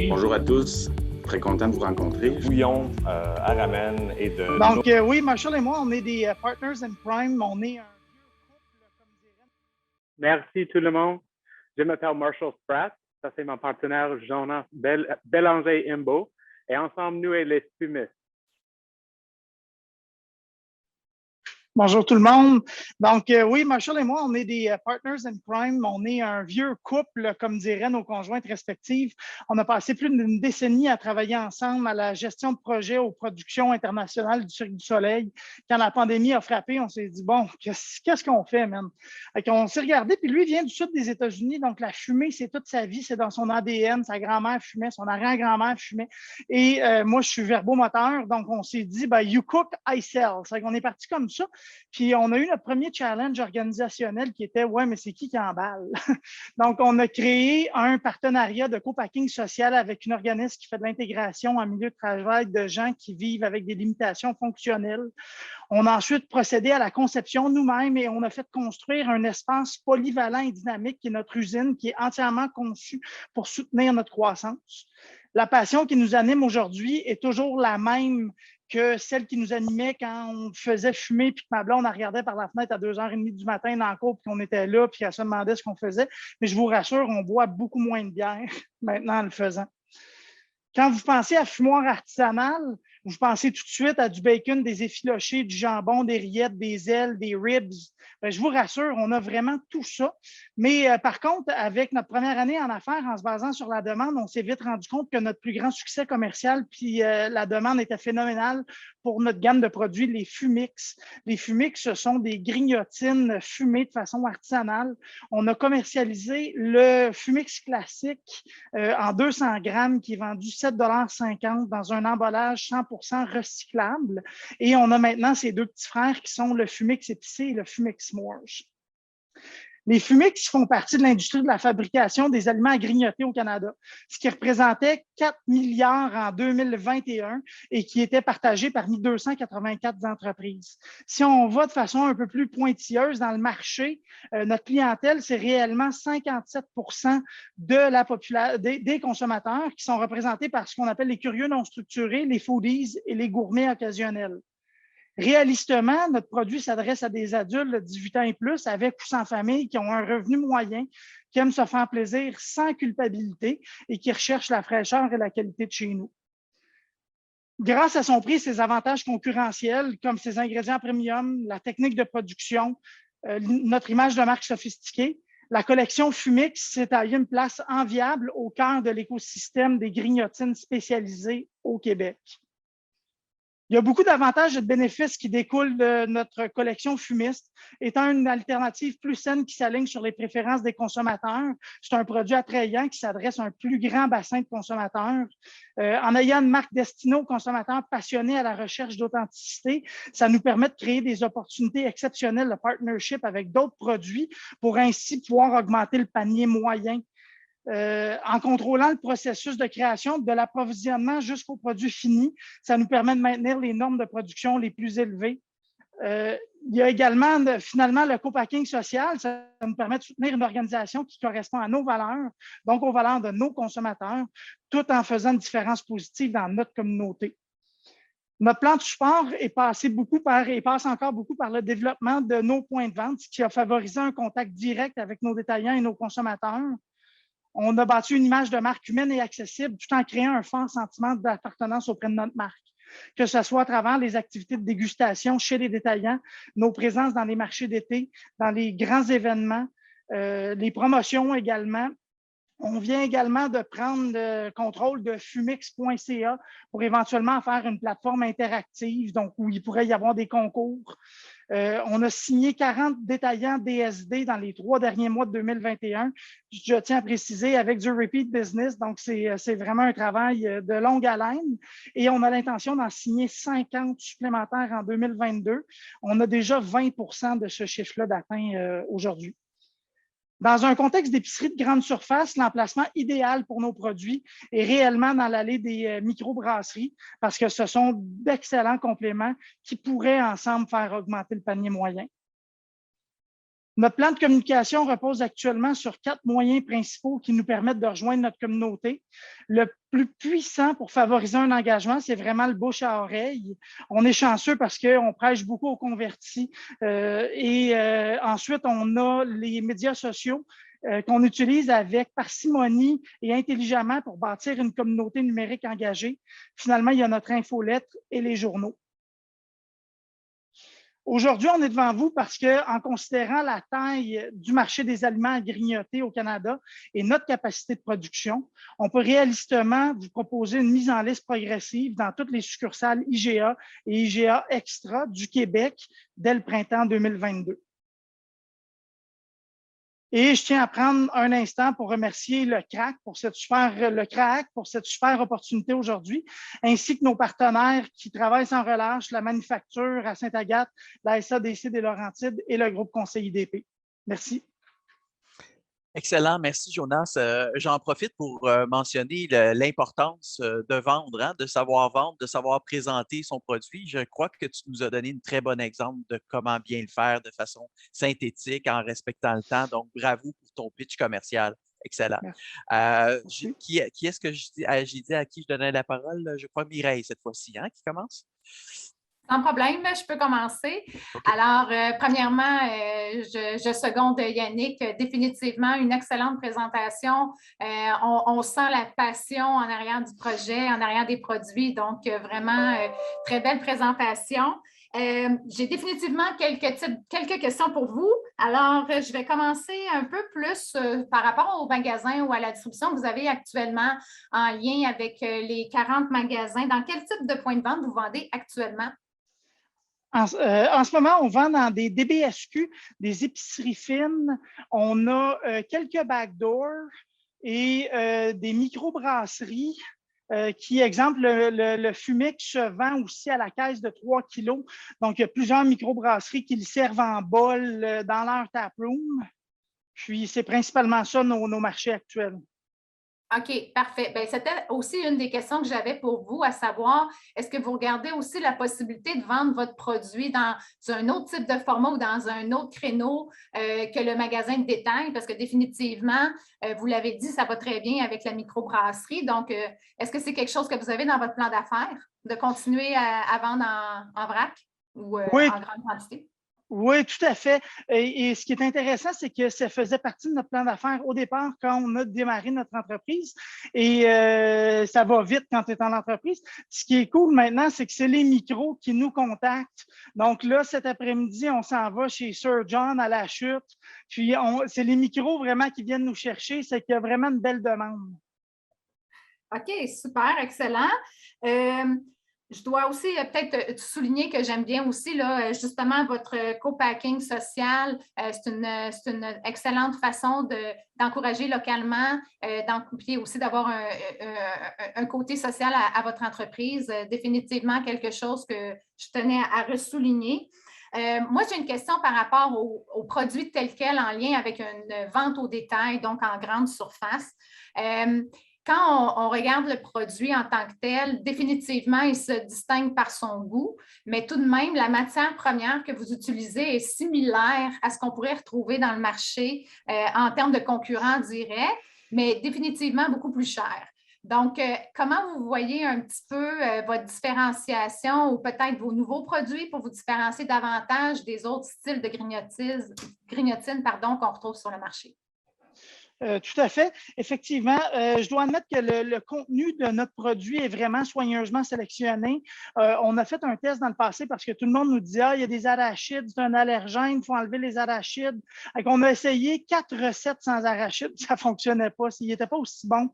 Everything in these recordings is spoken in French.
Bonjour à tous, très content de vous rencontrer. Bouillon, Aramen et de... Donc, oui, Marshall et moi, on est des partners in crime. On est un vieux couple, comme dirait. Merci tout le monde. Je m'appelle Marshall Spratt. Ça, c'est mon partenaire Jonas Bélanger-Imbo. Et ensemble, nous et les fumistes. Bonjour tout le monde. Donc, oui, Marshall et moi, on est des partners in crime. On est un vieux couple, comme diraient nos conjointes respectives. On a passé plus d'une décennie à travailler ensemble à la gestion de projets aux productions internationales du Cirque du Soleil. Quand la pandémie a frappé, on s'est dit, bon, qu'est-ce qu'on fait, man? On s'est regardé, puis lui il vient du sud des États-Unis, donc la fumée, c'est toute sa vie, c'est dans son ADN. Sa grand-mère fumait, son arrière-grand-mère fumait. Et moi, je suis verbomoteur, donc on s'est dit, ben, you cook, I sell. C'est qu'on est parti comme ça. Puis, on a eu notre premier challenge organisationnel qui était, ouais, mais c'est qui emballe? Donc, on a créé un partenariat de co-packing social avec une organisme qui fait de l'intégration en milieu de travail de gens qui vivent avec des limitations fonctionnelles. On a ensuite procédé à la conception nous-mêmes et on a fait construire un espace polyvalent et dynamique qui est notre usine, qui est entièrement conçu pour soutenir notre croissance. La passion qui nous anime aujourd'hui est toujours la même que celle qui nous animait quand on faisait fumer, puis que ma blonde, on regardait par la fenêtre à 2h30 du matin dans le cours, puis qu'on était là, puis elle se demandait ce qu'on faisait. Mais je vous rassure, on boit beaucoup moins de bière maintenant en le faisant. Quand vous pensez à fumoir artisanal, vous pensez tout de suite à du bacon, des effilochés, du jambon, des rillettes, des ailes, des ribs. Bien, je vous rassure, on a vraiment tout ça. Mais par contre, avec notre première année en affaires, en se basant sur la demande, on s'est vite rendu compte que notre plus grand succès commercial, puis la demande était phénoménale pour notre gamme de produits, les Fumix. Les Fumix, ce sont des grignotines fumées de façon artisanale. On a commercialisé le Fumix classique en 200 grammes qui est vendu 7,50 $ dans un emballage 100% recyclable. Et on a maintenant ces deux petits frères qui sont le Fumix épicé et le Fumix S'mores. Les Fumix font partie de l'industrie de la fabrication des aliments à grignoter au Canada, ce qui représentait 4 milliards en 2021 et qui était partagé parmi 284 entreprises. Si on va de façon un peu plus pointilleuse dans le marché, notre clientèle, c'est réellement 57% de la des consommateurs qui sont représentés par ce qu'on appelle les curieux non structurés, les foodies et les gourmets occasionnels. Réalistement, notre produit s'adresse à des adultes de 18 ans et plus, avec ou sans famille, qui ont un revenu moyen, qui aiment se faire plaisir sans culpabilité et qui recherchent la fraîcheur et la qualité de chez nous. Grâce à son prix et ses avantages concurrentiels, comme ses ingrédients premium, la technique de production, notre image de marque sophistiquée, la collection Fumix s'est taillée une place enviable au cœur de l'écosystème des grignotines spécialisées au Québec. Il y a beaucoup d'avantages et de bénéfices qui découlent de notre collection fumiste, étant une alternative plus saine qui s'aligne sur les préférences des consommateurs. C'est un produit attrayant qui s'adresse à un plus grand bassin de consommateurs. En ayant une marque destinée aux consommateurs passionnés à la recherche d'authenticité, ça nous permet de créer des opportunités exceptionnelles de partnership avec d'autres produits pour ainsi pouvoir augmenter le panier moyen. En contrôlant le processus de création, de l'approvisionnement jusqu'au produit fini, ça nous permet de maintenir les normes de production les plus élevées. Il y a également, finalement, le co-packing social. Ça nous permet de soutenir une organisation qui correspond à nos valeurs, donc aux valeurs de nos consommateurs, tout en faisant une différence positive dans notre communauté. Notre plan de support passe encore beaucoup par le développement de nos points de vente, ce qui a favorisé un contact direct avec nos détaillants et nos consommateurs. On a bâti une image de marque humaine et accessible tout en créant un fort sentiment d'appartenance auprès de notre marque, que ce soit à travers les activités de dégustation chez les détaillants, nos présences dans les marchés d'été, dans les grands événements, les promotions également. On vient également de prendre le contrôle de fumix.ca pour éventuellement faire une plateforme interactive, donc où il pourrait y avoir des concours. On a signé 40 détaillants DSD dans les 3 derniers mois de 2021. Je tiens à préciser avec du repeat business, donc c'est vraiment un travail de longue haleine et on a l'intention d'en signer 50 supplémentaires en 2022. On a déjà 20% de ce chiffre-là d'atteint aujourd'hui. Dans un contexte d'épicerie de grande surface, l'emplacement idéal pour nos produits est réellement dans l'allée des microbrasseries parce que ce sont d'excellents compléments qui pourraient ensemble faire augmenter le panier moyen. Notre plan de communication repose actuellement sur 4 moyens principaux qui nous permettent de rejoindre notre communauté. Le plus puissant pour favoriser un engagement, c'est vraiment le bouche à oreille. On est chanceux parce qu'on prêche beaucoup aux convertis. Ensuite, on a les médias sociaux qu'on utilise avec parcimonie et intelligemment pour bâtir une communauté numérique engagée. Finalement, il y a notre infolettre et les journaux. Aujourd'hui, on est devant vous parce qu'en considérant la taille du marché des aliments à grignoter au Canada et notre capacité de production, on peut réalistement vous proposer une mise en liste progressive dans toutes les succursales IGA et IGA Extra du Québec dès le printemps 2022. Et je tiens à prendre un instant pour remercier le CRAC pour cette super opportunité aujourd'hui, ainsi que nos partenaires qui travaillent sans relâche, la manufacture à Sainte-Agathe, la SADC des Laurentides et le groupe Conseil IDP. Merci. Excellent, merci Jonas. J'en profite pour mentionner l'importance de vendre, hein, de savoir vendre, de savoir présenter son produit. Je crois que tu nous as donné un très bon exemple de comment bien le faire de façon synthétique en respectant le temps. Donc, bravo pour ton pitch commercial. Excellent. Qui est-ce que j'ai dit à qui je donnais la parole? Je crois Mireille cette fois-ci, hein, qui commence? Sans problème, je peux commencer. Okay. Alors, premièrement, je seconde Yannick. Définitivement, une excellente présentation. On sent la passion en arrière du projet, en arrière des produits. Donc, vraiment, très belle présentation. J'ai définitivement quelques questions pour vous. Alors, je vais commencer un peu plus par rapport au magasin ou à la distribution que vous avez actuellement en lien avec les 40 magasins. Dans quel type de point de vente vous vendez actuellement? En ce moment, on vend dans des DBSQ, des épiceries fines. On a quelques backdoors et des microbrasseries qui, exemple, le Fumix se vend aussi à la caisse de 3 kilos. Donc, il y a plusieurs microbrasseries qui le servent en bol dans leur taproom. Puis, c'est principalement ça nos marchés actuels. OK, parfait. Bien, c'était aussi une des questions que j'avais pour vous, à savoir, est-ce que vous regardez aussi la possibilité de vendre votre produit dans un autre type de format ou dans un autre créneau que le magasin de détail? Parce que définitivement, vous l'avez dit, ça va très bien avec la microbrasserie. Donc, est-ce que c'est quelque chose que vous avez dans votre plan d'affaires, de continuer à vendre en vrac ou oui. en grande quantité? Oui, tout à fait. Et ce qui est intéressant, c'est que ça faisait partie de notre plan d'affaires au départ quand on a démarré notre entreprise. Et ça va vite quand tu es en entreprise. Ce qui est cool maintenant, c'est que c'est les micros qui nous contactent. Donc là, cet après-midi, on s'en va chez Sir John à la chute. Puis, c'est les micros vraiment qui viennent nous chercher. C'est qu'il y a vraiment une belle demande. OK, super, excellent. Je dois aussi peut-être souligner que j'aime bien aussi là, justement votre co-packing social. C'est une excellente façon d'encourager localement, puis aussi d'avoir un côté social à votre entreprise. Définitivement quelque chose que je tenais à ressouligner. Moi, j'ai une question par rapport aux produits tels quels en lien avec une vente au détail, donc en grande surface. Quand on regarde le produit en tant que tel, définitivement, il se distingue par son goût, mais tout de même, la matière première que vous utilisez est similaire à ce qu'on pourrait retrouver dans le marché en termes de concurrents directs, mais définitivement beaucoup plus cher. Donc, comment vous voyez un petit peu votre différenciation ou peut-être vos nouveaux produits pour vous différencier davantage des autres styles de grignotine qu'on retrouve sur le marché? Tout à fait. Effectivement, je dois admettre que le contenu de notre produit est vraiment soigneusement sélectionné. On a fait un test dans le passé parce que tout le monde nous dit « Ah, il y a des arachides, c'est un allergène, il faut enlever les arachides. » On a essayé 4 recettes sans arachides, ça ne fonctionnait pas, il n'était pas aussi bon.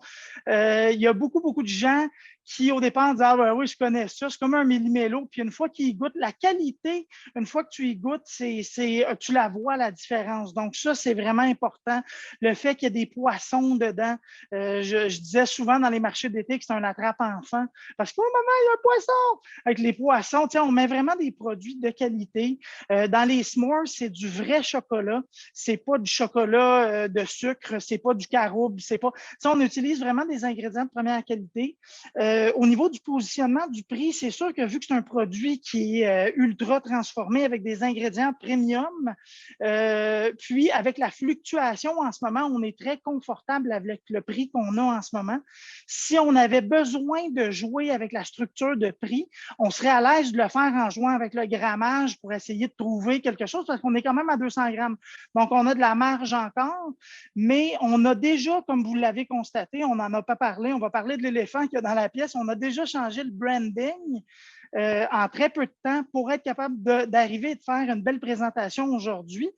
Il y a beaucoup de gens qui, au départ, disent « Ah, ben oui, je connais ça, c'est comme un millimélo. » Puis une fois qu'ils y goûtent, la qualité, une fois que tu y goûtes, tu la vois, la différence. Donc ça, c'est vraiment important. Le fait qu'il y ait des poissons dedans. Je disais souvent dans les marchés d'été que c'est un attrape-enfant parce que « Oh, maman, il y a un poisson! » Avec les poissons, on met vraiment des produits de qualité. Dans les s'mores, c'est du vrai chocolat. C'est pas du chocolat de sucre, c'est pas du caroube, c'est pas… On utilise vraiment des ingrédients de première qualité. Au niveau du positionnement du prix, c'est sûr que vu que c'est un produit qui est ultra transformé avec des ingrédients premium, puis avec la fluctuation en ce moment, on est très confortable avec le prix qu'on a en ce moment. Si on avait besoin de jouer avec la structure de prix, on serait à l'aise de le faire en jouant avec le grammage pour essayer de trouver quelque chose parce qu'on est quand même à 200 grammes. Donc, on a de la marge encore, mais on a déjà, comme vous l'avez constaté, on n'en a pas parlé, on va parler de l'éléphant qu'il y a dans la pièce, on a déjà changé le branding en très peu de temps pour être capable d'arriver et de faire une belle présentation aujourd'hui.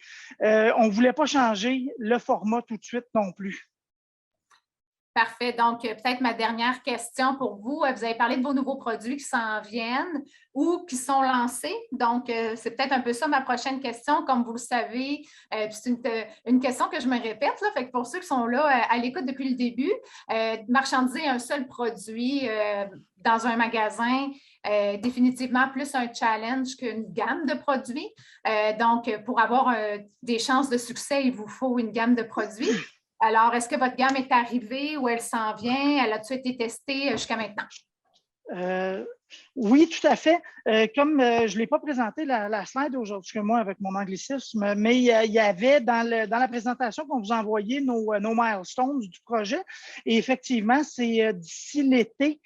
On ne voulait pas changer le format tout de suite non plus. Parfait. Donc, peut-être ma dernière question pour vous. Vous avez parlé de vos nouveaux produits qui s'en viennent ou qui sont lancés. Donc, c'est peut-être un peu ça ma prochaine question. Comme vous le savez, c'est une question que je me répète. Là, fait que pour ceux qui sont là à l'écoute depuis le début, marchandiser un seul produit dans un magasin, définitivement plus un challenge qu'une gamme de produits. Donc, pour avoir des chances de succès, il vous faut une gamme de produits. Alors, est-ce que votre gamme est arrivée ou elle s'en vient? Elle a-t-elle été testée jusqu'à maintenant? Oui, tout à fait. Comme je ne l'ai pas présenté la slide aujourd'hui que moi avec mon anglicisme, mais il y avait dans la présentation qu'on vous a envoyé nos milestones du projet. Et effectivement, c'est d'ici l'été,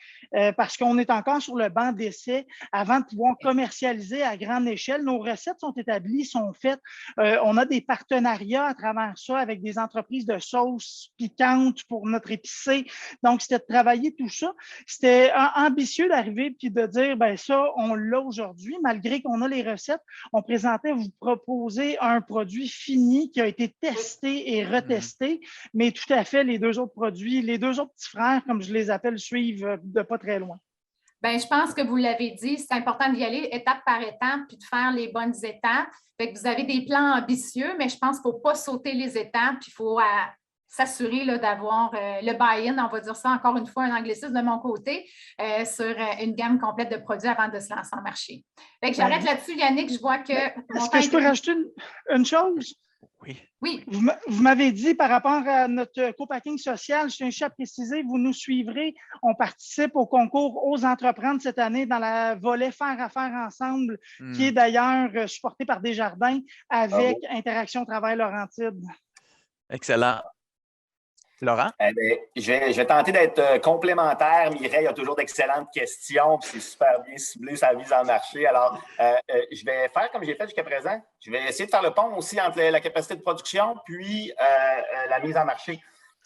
parce qu'on est encore sur le banc d'essai avant de pouvoir commercialiser à grande échelle. Nos recettes sont établies, sont faites. On a des partenariats à travers ça avec des entreprises de sauces piquantes pour notre épicé. Donc, c'était de travailler tout ça. C'était ambitieux d'arriver puis de dire, ben ça, on l'a aujourd'hui, malgré qu'on a les recettes. On présentait vous proposer un produit fini qui a été testé et retesté, mais tout à fait, les deux autres produits, les deux autres petits frères, comme je les appelle, suivent de pas très loin. Bien, je pense que vous l'avez dit, c'est important d'y aller étape par étape puis de faire les bonnes étapes. Fait que vous avez des plans ambitieux, mais je pense qu'il ne faut pas sauter les étapes, puis il faut s'assurer d'avoir le buy-in, on va dire ça encore une fois, un anglicisme de mon côté, sur une gamme complète de produits avant de se lancer en marché. Fait que j'arrête là-dessus, Yannick, je vois que… Est-ce que je peux rajouter une chose? Oui. Vous m'avez dit par rapport à notre co-packing social, je tiens à préciser, vous nous suivrez. On participe au concours Ose entreprendre cette année dans la volet Faire affaire ensemble, qui est d'ailleurs supporté par Desjardins avec Interaction Travail Laurentide. Excellent. Laurent? Je vais tenter d'être complémentaire. Mireille a toujours d'excellentes questions, puis c'est super bien ciblé sa mise en marché. Alors, je vais faire comme j'ai fait jusqu'à présent. Je vais essayer de faire le pont aussi entre la capacité de production puis la mise en marché.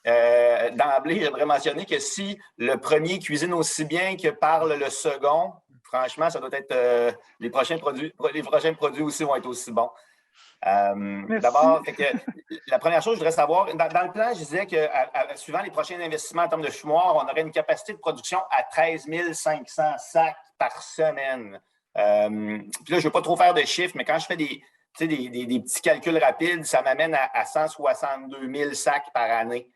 D'emblée, j'aimerais mentionner que si le premier cuisine aussi bien que parle le second, franchement, ça doit être les prochains produits aussi vont être aussi bons. D'abord, la première chose, je voudrais savoir, dans le plan, je disais que suivant les prochains investissements en termes de fumoir, on aurait une capacité de production à 13 500 sacs par semaine. Puis là, je ne veux pas trop faire de chiffres, mais quand je fais des petits calculs rapides, ça m'amène à 162 000 sacs par année.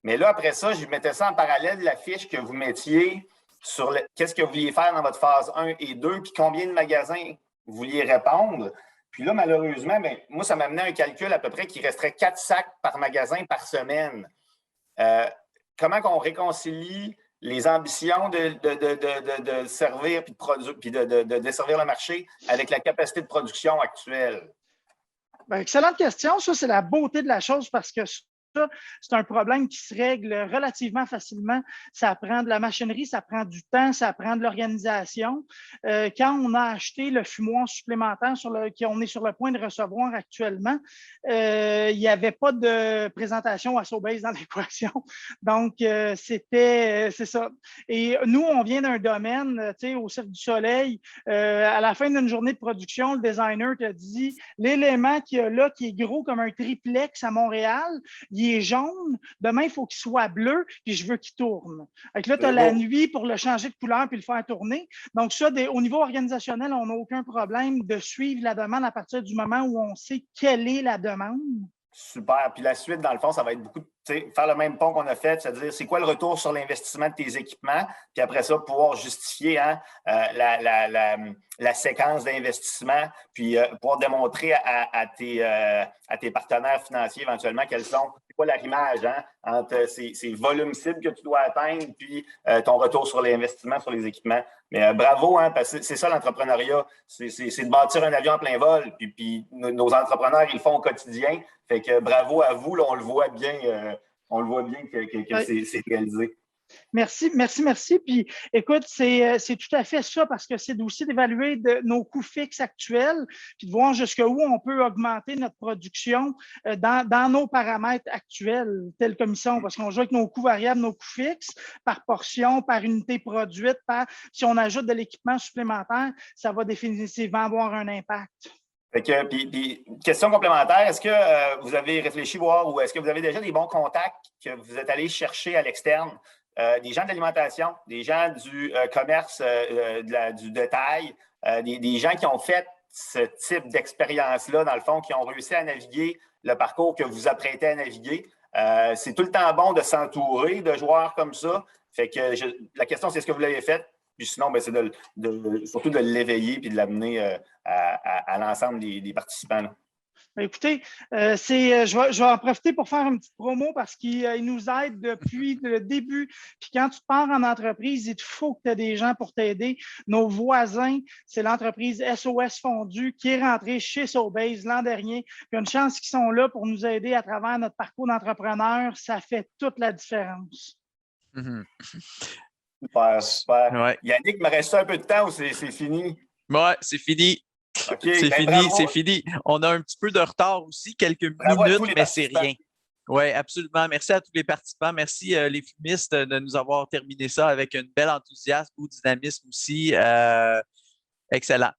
Mais là, après ça, je mettais ça en parallèle de la fiche que vous mettiez sur qu'est-ce que vous vouliez faire dans votre phase 1 et 2, puis combien de magasins vous vouliez répondre. Puis là, malheureusement, moi, ça m'amenait un calcul à peu près qui resterait 4 sacs par magasin par semaine. Comment on réconcilie les ambitions de servir puis de produire, puis de desservir le marché avec la capacité de production actuelle? Bien, excellente question. Ça, c'est la beauté de la chose parce que ça, c'est un problème qui se règle relativement facilement. Ça prend de la machinerie, ça prend du temps, ça prend de l'organisation. Quand on a acheté le fumoir supplémentaire qu'on est sur le point de recevoir actuellement, il n'y avait pas de présentation à Sobeys dans l'équation. Donc, c'est ça. Et nous, on vient d'un domaine, au Cirque du Soleil, à la fin d'une journée de production, le designer te dit l'élément qu'il y a là, qui est gros comme un triplex à Montréal, il est jaune, demain, il faut qu'il soit bleu, puis je veux qu'il tourne. Donc là, tu as la nuit pour le changer de couleur puis le faire tourner. Donc ça, au niveau organisationnel, on n'a aucun problème de suivre la demande à partir du moment où on sait quelle est la demande. Super. Puis la suite, dans le fond, ça va être beaucoup de faire le même pont qu'on a fait, c'est-à-dire c'est quoi le retour sur l'investissement de tes équipements, puis après ça, pouvoir justifier la séquence d'investissement, puis pouvoir démontrer à tes partenaires financiers éventuellement c'est pas l'arrimage entre ces volumes cibles que tu dois atteindre puis ton retour sur l'investissement sur les équipements. Mais bravo, parce que c'est ça l'entrepreneuriat. C'est de bâtir un avion en plein vol. Puis nos entrepreneurs, ils le font au quotidien. Fait que bravo à vous. Là, on le voit bien que c'est réalisé. Merci. Puis, écoute, c'est tout à fait ça parce que c'est aussi d'évaluer nos coûts fixes actuels puis de voir jusqu'où on peut augmenter notre production dans nos paramètres actuels, tels comme ils sont, parce qu'on joue avec nos coûts variables, nos coûts fixes, par portion, par unité produite, si on ajoute de l'équipement supplémentaire, ça va définitivement avoir un impact. Puis, question complémentaire, est-ce que vous avez réfléchi voir ou est-ce que vous avez déjà des bons contacts que vous êtes allés chercher à l'externe? Des gens de l'alimentation, des gens du commerce, du détail, des gens qui ont fait ce type d'expérience-là, dans le fond, qui ont réussi à naviguer le parcours que vous apprêtez à naviguer. C'est tout le temps bon de s'entourer de joueurs comme ça. Fait que la question, c'est est-ce que vous l'avez fait? Puis sinon, c'est surtout de l'éveiller puis de l'amener à l'ensemble des participants. Là. Écoutez, je vais en profiter pour faire une petite promo parce qu'il nous aide depuis le début. Puis quand tu pars en entreprise, il faut que tu aies des gens pour t'aider. Nos voisins, c'est l'entreprise SOS Fondu qui est rentrée chez Sobase l'an dernier. Puis il y a une chance qu'ils sont là pour nous aider à travers notre parcours d'entrepreneur. Ça fait toute la différence. Mm-hmm. Super. Ouais. Yannick, il me reste un peu de temps ou c'est fini? Oui, c'est fini. Okay, c'est fini. On a un petit peu de retard aussi, quelques minutes, mais c'est rien. Oui, absolument. Merci à tous les participants. Merci les fumistes de nous avoir terminé ça avec une belle enthousiasme ou dynamisme aussi. Excellent.